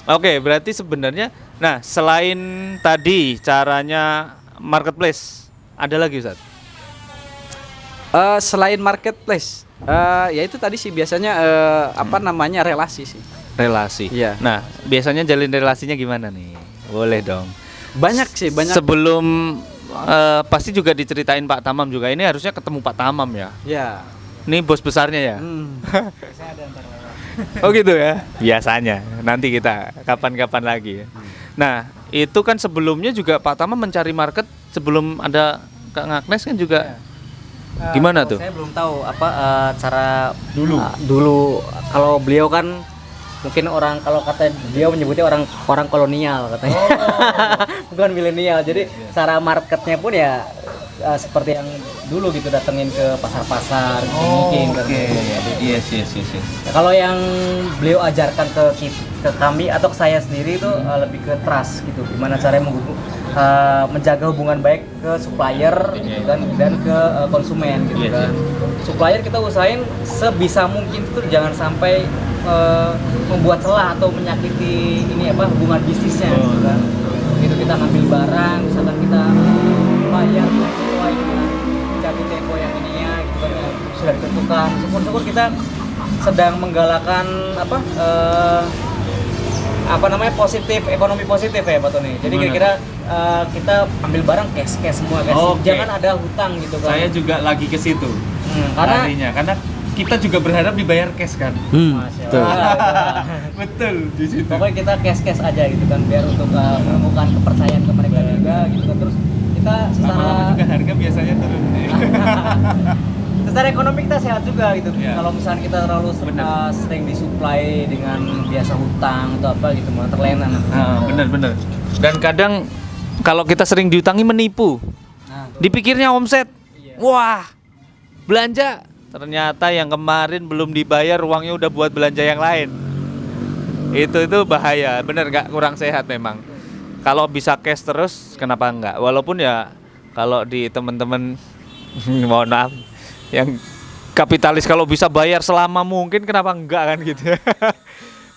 Oke, berarti sebenarnya, nah selain tadi caranya marketplace, ada lagi Ustaz? Selain marketplace, ya itu tadi sih biasanya relasi sih. Relasi. Iya. Nah, biasanya jalin relasinya gimana nih? Boleh dong. Banyak. Sebelum pasti juga diceritain Pak Tamam juga. Ini harusnya ketemu Pak Tamam ya. Iya. Ini bos besarnya ya. Saya ada antara lawan. Oh gitu ya. Biasanya. Nanti kita kapan-kapan lagi ya. Nah, itu kan sebelumnya juga Pak Tamam mencari market sebelum ada Kang Agnes kan juga. Gimana tuh? Saya belum tahu cara dulu kalau beliau kan mungkin kalau kata dia menyebutnya orang kolonial katanya. Bukan milenial. Jadi cara marketnya pun ya seperti yang dulu gitu, datengin ke pasar-pasar gitu, mungkin kan. Yes. Kalau yang beliau ajarkan ke kami atau ke saya sendiri itu lebih ke trust gitu. Gimana caranya menjaga hubungan baik ke supplier gitu kan, dan ke konsumen gitu kan. Supplier kita usahain sebisa mungkin itu jangan sampai membuat celah atau menyakiti ini apa hubungan bisnisnya gitu kan. Itu kita ngambil barang, misalkan kita bayar sesuai dengan jatuh tempo yang ininya gitu kan ya, sudah ditentukan. Syukur-syukur kita sedang menggalakkan apa namanya ekonomi positif ya Pak Tony. Jadi kira-kira kita ambil barang cash semua guys. Jangan ada hutang gitu kan. Saya juga lagi ke situ. Karena kita juga berharap dibayar cash kan. Masya Allah. Betul di situ. Pokoknya kita cash aja gitu kan biar untuk menemukan kepercayaan ke mereka juga gitu kan. Terus kita lama-lama juga harga biasanya turun. secara ekonomi kita sehat juga gitu. Yeah. Kalau misalnya kita terlalu sering disuplai dengan biasa hutang atau apa gitu malah terlena. Bener. Dan kadang kalau kita sering diutangi menipu. Dipikirnya omset. Iya. Wah, belanja. Ternyata yang kemarin belum dibayar uangnya udah buat belanja yang lain. Itu bahaya. Bener nggak? Kurang sehat memang. Kalau bisa cash terus, kenapa enggak? Walaupun ya kalau di teman-teman mohon maaf yang kapitalis kalau bisa bayar selama mungkin kenapa enggak kan gitu.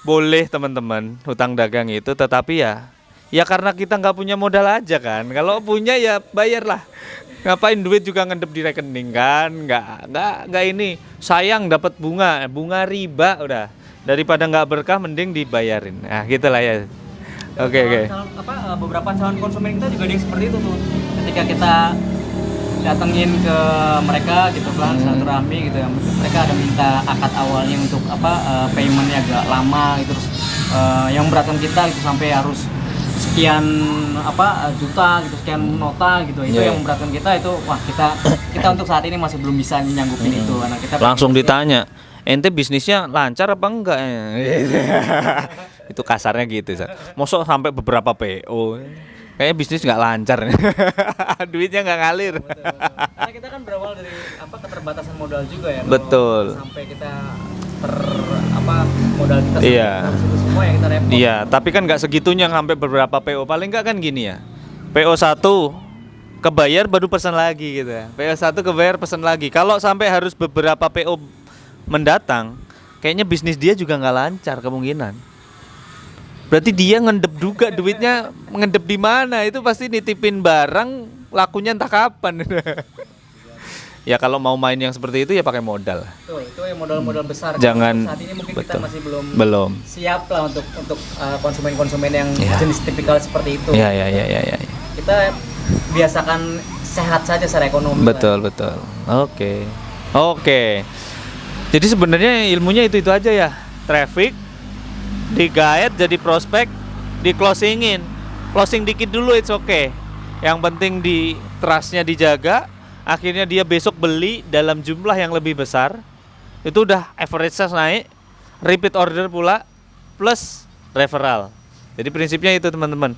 Boleh teman-teman hutang dagang itu, tetapi ya karena kita nggak punya modal aja kan. Kalau punya ya bayarlah. Ngapain duit juga ngendep di rekening kan? Nggak ini. Sayang dapat bunga riba udah. Daripada nggak berkah mending dibayarin. Nah, gitulah ya. Oke. Beberapa calon konsumen kita juga ada yang seperti itu tuh. Ketika kita datengin ke mereka gitu kan, silaturahmi gitu ya. Mereka ada minta akad awalnya untuk paymentnya agak lama gitu, terus yang memberatkan kita gitu sampai harus sekian juta gitu, sekian nota gitu. Itu yang memberatkan kita itu kita untuk saat ini masih belum bisa nyanggupin itu karena kita langsung ditanya, ente bisnisnya lancar apa enggak? Itu kasarnya gitu. Mosok sampai beberapa PO. Kayaknya bisnis nggak lancar. Duitnya nggak ngalir. Betul. Karena kita kan berawal dari keterbatasan modal juga ya. Betul. Sampai kita modal kita semua yang kita repot. Iya, tapi kan nggak segitunya sampai beberapa PO. Paling nggak kan gini ya. PO 1 kebayar baru pesan lagi gitu ya. PO 1 kebayar pesan lagi. Kalau sampai harus beberapa PO mendatang, kayaknya bisnis dia juga nggak lancar kemungkinan. Berarti dia ngendep juga duitnya ngendep di mana? Itu pasti nitipin barang lakunya entah kapan. Ya kalau mau main yang seperti itu ya pakai modal. Betul, itu yang modal-modal besar. Jangan. Saat ini mungkin kita masih belum siap lah untuk konsumen-konsumen yang jenis tipikal seperti itu. Ya. Kita biasakan sehat saja secara ekonomi. Betul. Oke. Jadi sebenarnya ilmunya itu aja ya. Traffic digait jadi prospek, di closingin. Closing dikit dulu it's okay. Yang penting di trustnya dijaga. Akhirnya dia besok beli dalam jumlah yang lebih besar. Itu udah average-nya naik, repeat order pula, plus referral. Jadi prinsipnya itu teman-teman.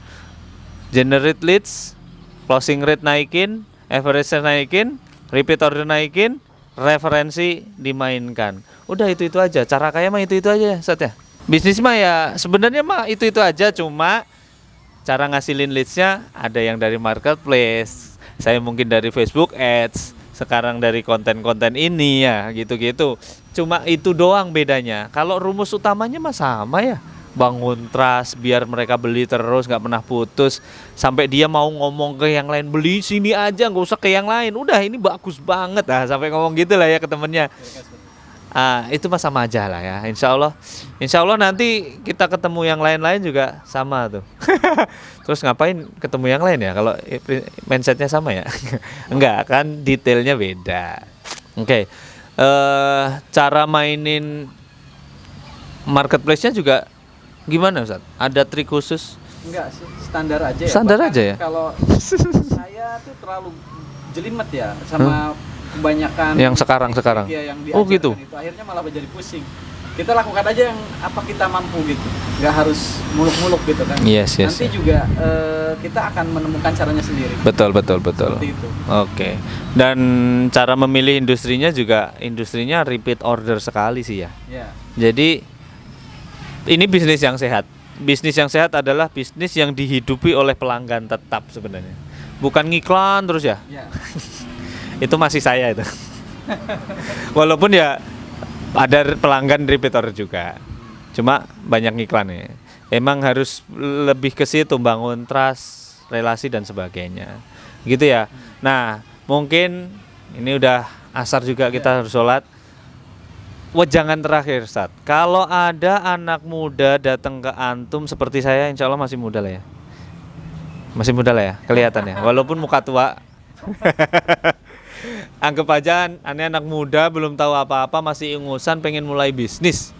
Generate leads, closing rate naikin, average-nya naikin, repeat order naikin, referensi dimainkan. Udah itu aja. Cara kaya mah itu aja Sat ya. Bisnis mah ya sebenarnya mah itu aja, cuma cara ngasilin leads-nya ada yang dari marketplace, saya mungkin dari Facebook Ads, sekarang dari konten-konten ini ya gitu-gitu. Cuma itu doang bedanya. Kalau rumus utamanya mah sama ya. Bangun trust biar mereka beli terus nggak pernah putus sampai dia mau ngomong ke yang lain, beli sini aja nggak usah ke yang lain. Udah ini bagus banget sampai ngomong gitu lah ya ke temennya. Itu mah sama aja lah ya. Insya Allah nanti kita ketemu yang lain-lain juga sama tuh. Terus ngapain ketemu yang lain ya kalau mindsetnya sama ya? Enggak kan, detailnya beda. Oke. Cara mainin marketplace-nya juga gimana Ustaz? Ada trik khusus? Enggak sih, standar aja ya. Standar Bahkan aja ya? Kalau saya tuh terlalu jelimet ya sama kebanyakan yang sekarang yang oh gitu itu akhirnya malah jadi pusing. Kita lakukan aja yang apa kita mampu gitu, nggak harus muluk-muluk gitu kan. Yes, nanti juga kita akan menemukan caranya sendiri. Betul. Seperti itu. Oke. Dan cara memilih industrinya repeat order sekali sih ya. Jadi ini bisnis yang sehat. Bisnis yang sehat adalah bisnis yang dihidupi oleh pelanggan tetap sebenarnya, bukan ngiklan terus ya. Itu masih saya itu. Walaupun ya ada pelanggan repeat order juga. Cuma banyak iklan ya. Emang harus lebih ke situ, bangun trust, relasi dan sebagainya. Gitu ya. Nah, mungkin ini udah asar juga, kita harus sholat. Wejangan terakhir, Ustaz. Kalau ada anak muda datang ke antum seperti saya, insya Allah masih muda lah ya. Masih muda lah ya, kelihatan ya. Walaupun muka tua. Anggap aja aneh anak muda, belum tahu apa-apa, masih ingusan, pengen mulai bisnis.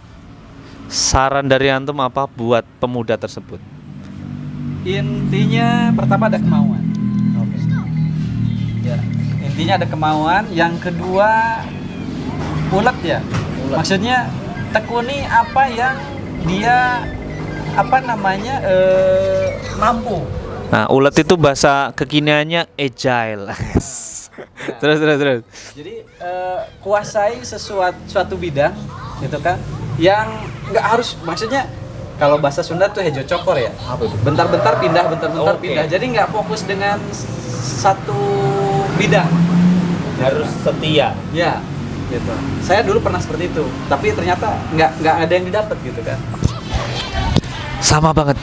Saran dari antum apa buat pemuda tersebut? Intinya pertama ada kemauan. Oke. Ya, intinya ada kemauan. Yang kedua ulet ya. Maksudnya tekuni apa yang dia mampu. Nah, ulet itu bahasa kekiniannya agile. Terus. Jadi kuasai suatu bidang, gitu kan? Yang nggak harus, maksudnya kalau bahasa Sunda tuh hejo cokor ya. Apa itu? Bentar-bentar pindah, pindah. Jadi nggak fokus dengan satu bidang. Harus setia. Ya, gitu. Saya dulu pernah seperti itu, tapi ternyata nggak ada yang didapat gitu kan. Sama banget.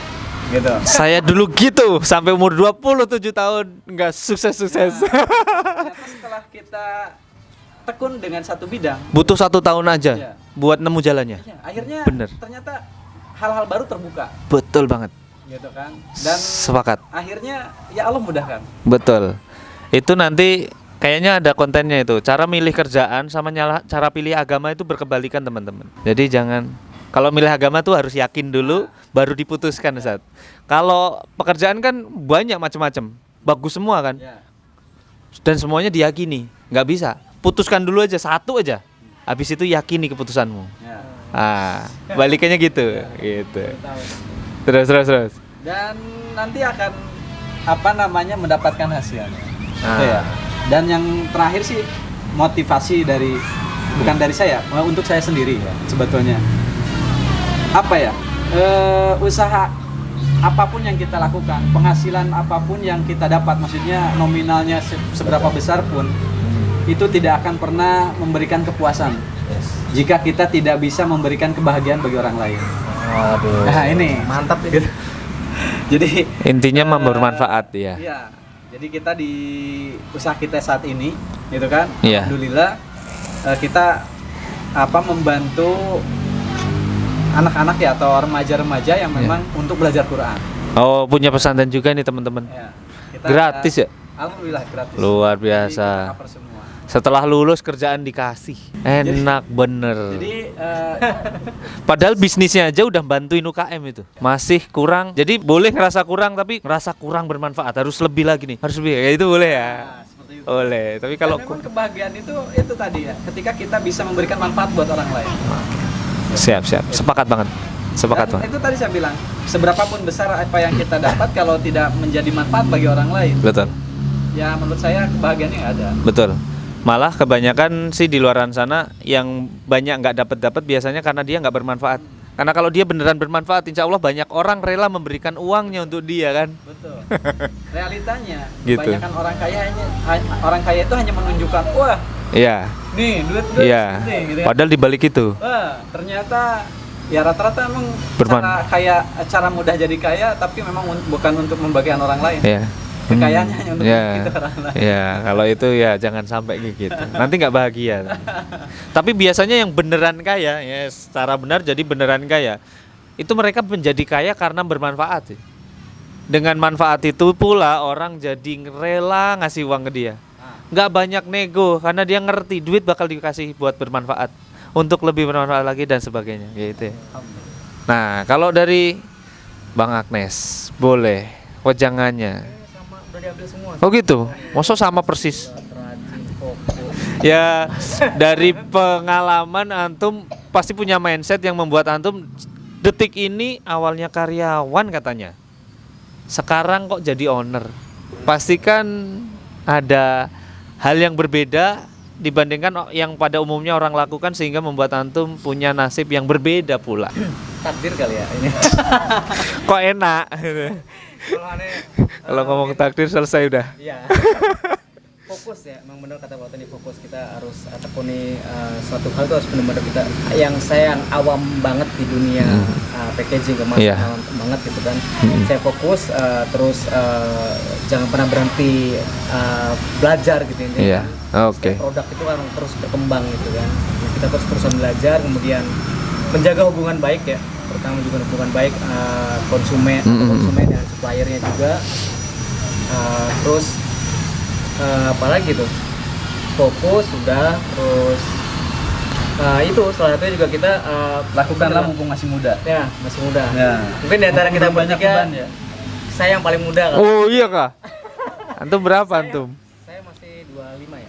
Gitu. Saya dulu gitu sampai umur 27 tahun nggak sukses-sukses. Ternyata setelah kita tekun dengan satu bidang, Butuh 1 tahun aja Iya. buat nemu jalannya. ya, akhirnya Bener. ternyata hal-hal baru terbuka, Betul banget. gitu kan. Dan Sepakat. akhirnya ya Allah mudahkan. Betul. Itu nanti kayaknya ada kontennya itu. Cara milih kerjaan sama cara pilih agama itu berkebalikan, teman-teman. Jadi jangan, kalau milih agama tuh harus yakin dulu baru diputuskan, Ustaz. Kalau pekerjaan kan banyak macam-macam. Bagus semua kan? Ya. Dan semuanya diyakini. Nggak bisa. Putuskan dulu aja satu aja. Habis itu yakini keputusanmu. Ya. Balikannya gitu. Gitu. Terus. Dan nanti akan mendapatkan hasilnya. Ah. Itu ya. Dan yang terakhir sih motivasi bukan dari saya, untuk saya sendiri ya sebetulnya. Usaha apapun yang kita lakukan, penghasilan apapun yang kita dapat, maksudnya nominalnya seberapa besar pun, itu tidak akan pernah memberikan kepuasan jika kita tidak bisa memberikan kebahagiaan bagi orang lain. Waduh. Nah ini mantap gitu. Jadi Intinya bermanfaat ya. Iya. Jadi kita di usaha kita saat ini, gitu kan? Iya. Alhamdulillah kita membantu anak-anak ya atau remaja-remaja yang memang untuk belajar Quran. Oh, punya pesantren juga nih, teman-teman. Ya, kita Gratis ya? Alhamdulillah gratis. Luar Jadi biasa. kita cover semua. Setelah lulus kerjaan dikasih. Enak bener. Jadi Padahal bisnisnya aja udah bantuin UKM itu. Masih kurang. Jadi boleh ngerasa kurang, tapi ngerasa kurang bermanfaat. Harus lebih lagi nih. Harus lebih. Ya itu boleh ya. seperti itu. Boleh. Tapi kalau Dan memang kebahagiaan itu tadi ya, ketika kita bisa memberikan manfaat buat orang lain. siap. Sepakat banget. Sepakat Dan banget. itu tadi saya bilang, seberapapun besar apa yang kita dapat kalau tidak menjadi manfaat bagi orang lain, Betul. ya menurut saya kebahagiaannya nggak ada. Betul. Malah kebanyakan sih di luaran sana yang banyak nggak dapat biasanya karena dia nggak bermanfaat. Karena kalau dia beneran bermanfaat, insya Allah banyak orang rela memberikan uangnya untuk dia kan. Betul. Realitanya, Gitu. kebanyakan orang kaya itu hanya menunjukkan, wah, Iya. nih duit Iya. nih, gitu ya. Padahal dibalik itu. Wah, ternyata ya rata-rata emang Berman- cara mudah jadi kaya, tapi memang bukan untuk membagikan orang lain. Iya. Kekayaannya hanya untuk Ya. kita orang lain. Ya, kalau itu ya jangan sampai kayak gitu. Nanti nggak bahagia. Tapi biasanya yang beneran kaya, ya secara benar jadi beneran kaya, itu mereka menjadi kaya karena bermanfaat sih. Dengan manfaat itu pula orang jadi rela ngasih uang ke dia. Nggak banyak nego karena dia ngerti duit bakal dikasih buat bermanfaat, untuk lebih bermanfaat lagi dan sebagainya, gitu ya. Nah, kalau dari Bang Agnes, boleh wejangannya. Udah diambil semua. Oh gitu, masa sama persis? Ya, dari pengalaman antum pasti punya mindset yang membuat antum detik ini awalnya karyawan katanya, sekarang kok jadi owner. Pastikan ada hal yang berbeda dibandingkan yang pada umumnya orang lakukan sehingga membuat antum punya nasib yang berbeda pula. Takdir kali ya ini. Kok enak? Kalau aneh, Kalau ngomong takdir selesai udah. iya. Fokus ya, memang benar kata Pak Tony, fokus. Kita harus tekuni suatu hal itu harus benar-benar kita, yang saya awam banget di dunia packaging kemasan, awam banget gitu kan. Saya fokus terus jangan pernah berhenti belajar gitu intinya. Oke. Produk itu kan terus berkembang gitu kan. Kita terus-terusan belajar, kemudian menjaga hubungan baik ya, pertama juga hubungan baik konsumen dan suppliernya juga. Terus apalagi tuh, fokus sudah, terus itu salah satunya juga kita Lakukanlah mumpung masih muda. ya, masih muda Ya. mungkin di antara kita Banyak bertiga beban ya. saya yang paling muda kan. Oh iya kah? Antum berapa antum? Saya masih 25 ya.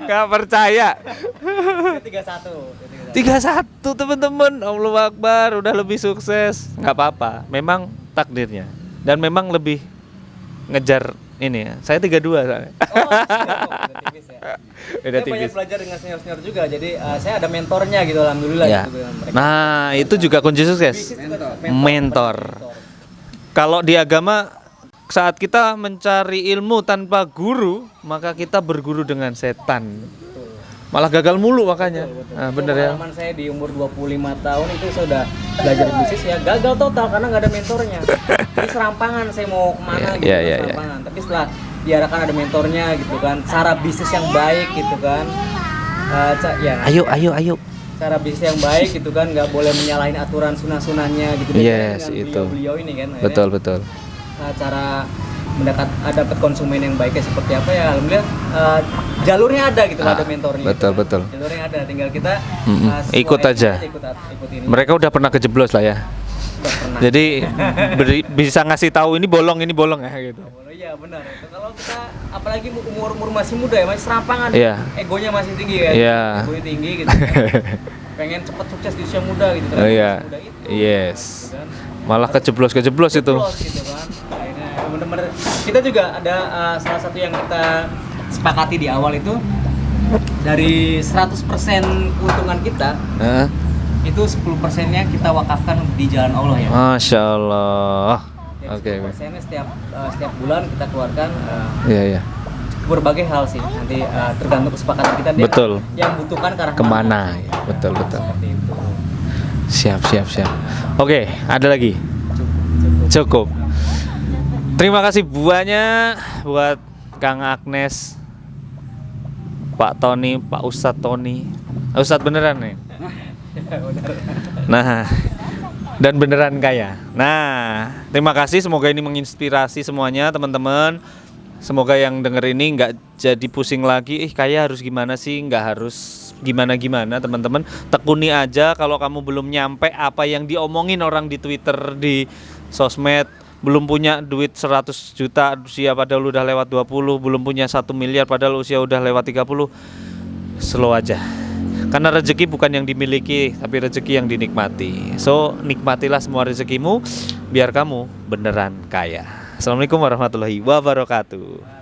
Gak percaya. 31. 31 teman-teman, Allahu Akbar, udah lebih sukses. Nggak apa-apa, memang takdirnya. Dan memang lebih ngejar ini ya. Saya 32 soalnya. Udah tipis ya. Udah Saya banyak tipis. belajar dengan senior-senior juga, jadi saya ada mentornya gitu, alhamdulillah Ya. gitu kan. Mereka Nah, itu juga kunci sukses. bisnis juga Mentor. Kalau di agama, saat kita mencari ilmu tanpa guru, maka kita berguru dengan setan. Malah gagal mulu makanya. Nah, bener ya. Pengalaman saya di umur 25 tahun itu saya udah belajar bisnis ya, gagal total karena nggak ada mentornya. Ini serampangan, saya mau kemana gitu kan, serampangan. Tapi setelah diarahkan ada mentornya gitu kan, cara bisnis yang baik gitu kan. Ya, Ayo. cara bisnis yang baik gitu kan, nggak boleh menyalahin aturan sunah-sunahnya gitu. Yes, Dengan itu. beliau ini kan. akhirnya, Betul. cara dapat konsumen yang baiknya seperti apa ya, alhamdulillah jalurnya ada gitu, ada mentornya. betul. Jalurnya ada, tinggal kita Ikut aja. ikut ini. Mereka udah pernah kejeblos lah ya. Udah pernah. Jadi bisa ngasih tahu ini bolong ya gitu. Oh, iya benar. Kalau kita apalagi umur masih muda ya, masih serampangan. Iya. Egonya masih tinggi kan. Iya. Egonya tinggi gitu. Kan. Pengen cepat sukses di usia muda gitu. Oh iya. Muda itu, Yes. gitu kan. Malah kejeblos itu. Jeblos gitu kan. Akhirnya bener-bener kita juga ada salah satu yang kita sepakati di awal itu, dari 100% keuntungan kita Heeh. itu 10%-nya kita wakafkan di jalan Allah ya. Masya Allah. Oke. 10%-nya setiap bulan kita keluarkan Iya. berbagai hal sih. Nanti tergantung kesepakatan kita dia Betul. yang butuhkan ke arah Kemana? Ya, betul. Seperti itu. Siap. Oke, ada lagi. Cukup. Terima kasih banyak buat Kang Agnes, Pak Tony, Pak Ustadz Tony. Ustadz beneran nih. Nah, dan beneran kaya. Nah, terima kasih. Semoga ini menginspirasi semuanya, teman-teman. Semoga yang denger ini nggak jadi pusing lagi. Kaya harus gimana sih? Nggak harus gimana-gimana, teman-teman. Tekuni aja. Kalau kamu belum nyampe apa yang diomongin orang di Twitter, di sosmed, belum punya duit 100 juta usia padahal udah lewat 20, belum punya 1 miliar padahal usia udah lewat 30, slow aja. Karena rezeki bukan yang dimiliki, tapi rezeki yang dinikmati. So, nikmatilah semua rezekimu biar kamu beneran kaya. Assalamualaikum warahmatullahi wabarakatuh.